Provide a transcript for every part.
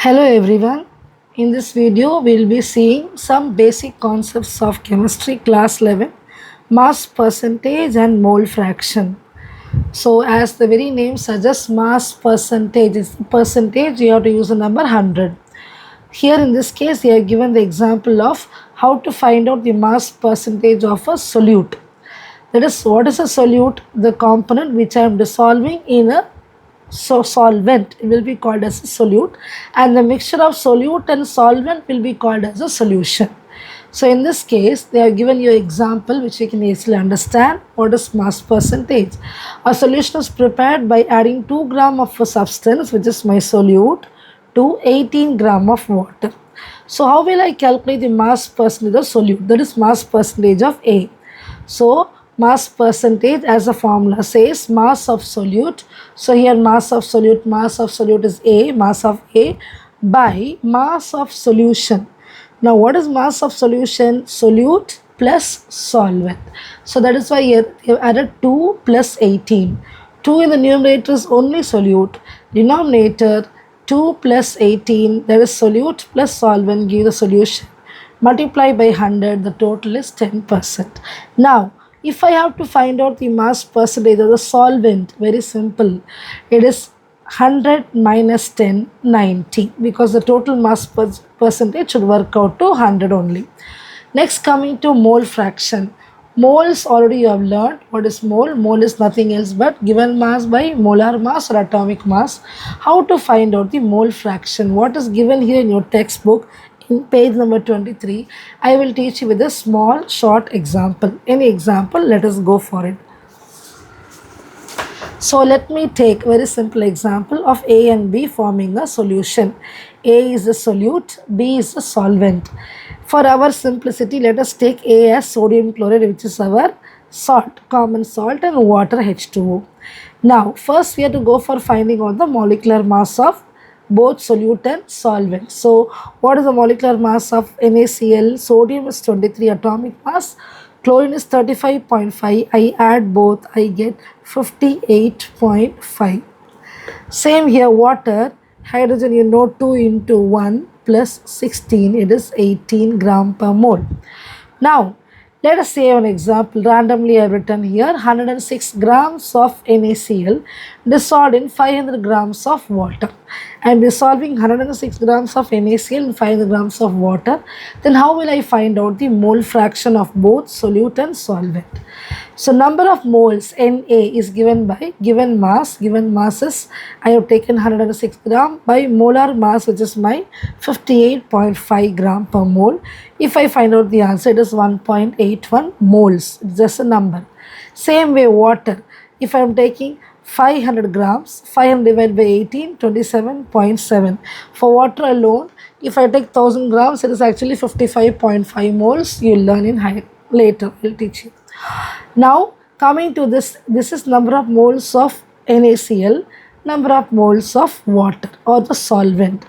Hello everyone. In this video, we'll be seeing some basic concepts of chemistry class 11, mass percentage and mole fraction. So, as the very name suggests, mass percentage is percentage, you have to use the number 100. Here in this case, they are given the example of how to find out the mass percentage of a solute. That is, what is a solute? The component which I am dissolving in a solvent will be called as a solute, and the mixture of solute and solvent will be called as a solution. So in this case, they have given you an example which you can easily understand. What is mass percentage? A solution is prepared by adding 2 gram of a substance, which is my solute, to 18 gram of water. So how will I calculate the mass percentage of solute? That is mass percentage of A. So mass percentage, as the formula says, mass of solute. So here mass of solute is A, mass of A by mass of solution. Now what is mass of solution? Solute plus solvent. So that is why here you have added 2 plus 18. 2 in the numerator is only solute. Denominator 2 plus 18, that is solute plus solvent, give the solution. Multiply by 100, the total is 10%. Now if I have to find out the mass percentage of the solvent, very simple. It is 100 minus 10, 90, because the total mass percentage should work out to 100 only. Next, coming to mole fraction. Moles already you have learned. What is mole? Mole is nothing else but given mass by molar mass or atomic mass. How to find out the mole fraction? What is given here in your textbook? In page number 23, I will teach you with a small short example. Any example, let us go for it. So let me take very simple example of A and B forming a solution. A is the solute, B is the solvent. For our simplicity, let us take A as sodium chloride, which is our salt, common salt, and water H2O. Now first we have to go for finding out the molecular mass of both solute and solvent. So what is the molecular mass of NaCl? Sodium is 23 atomic mass, chlorine is 35.5. I add both, I get 58.5. Same here, water, hydrogen, you know, 2 into 1 plus 16, it is 18 gram per mole. Now let us say an example. Randomly I have written here 106 grams of NaCl dissolved in 500 grams of water. I am dissolving 106 grams of NaCl in 500 grams of water. Then how will I find out the mole fraction of both solute and solvent? So number of moles Na is given by given mass. Given mass is I have taken 106 gram by molar mass, which is my 58.5 gram per mole. If I find out the answer, it is 1.81 moles. It's just a number. Same way water. If I am taking 500 grams, 500 divided by 18, 27.7. For water alone, if I take 1000 grams, it is actually 55.5 moles. You will learn in higher later. I will teach you. Now coming to this is number of moles of NaCl, number of moles of water or the solvent.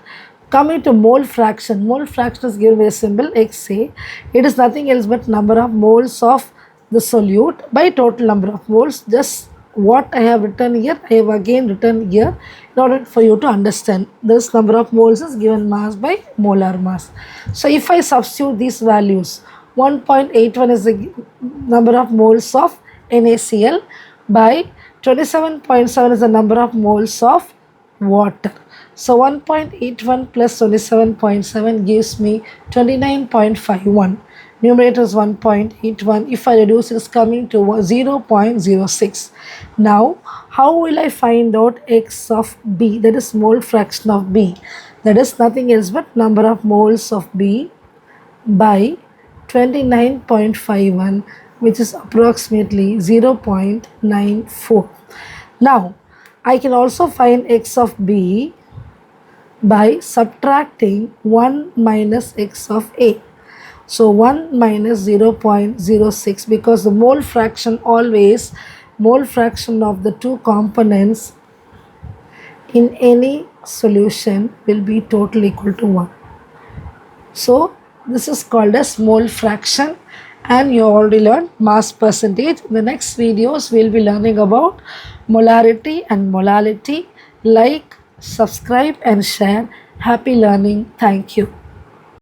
Coming to mole fraction is given by a symbol XA. It is nothing else but number of moles of the solute by total number of moles. Just what I have written here, I have again written here in order for you to understand. This number of moles is given mass by molar mass. So if I substitute these values, 1.81 is the number of moles of NaCl by 27.7 is the number of moles of water. So 1.81 plus 27.7 gives me 29.51. Numerator is 1.81. If I reduce, it is coming to 0.06. Now, how will I find out X of B? That is mole fraction of B. That is nothing else but number of moles of B by 29.51, which is approximately 0.94. Now, I can also find X of B by subtracting 1 minus X of A. So 1 minus 0.06, because the mole fraction always, mole fraction of the two components in any solution will be totally equal to 1. So this is called as mole fraction, and you already learned mass percentage. In the next videos, we will be learning about molarity and molality. Like, subscribe and share. Happy learning. Thank you.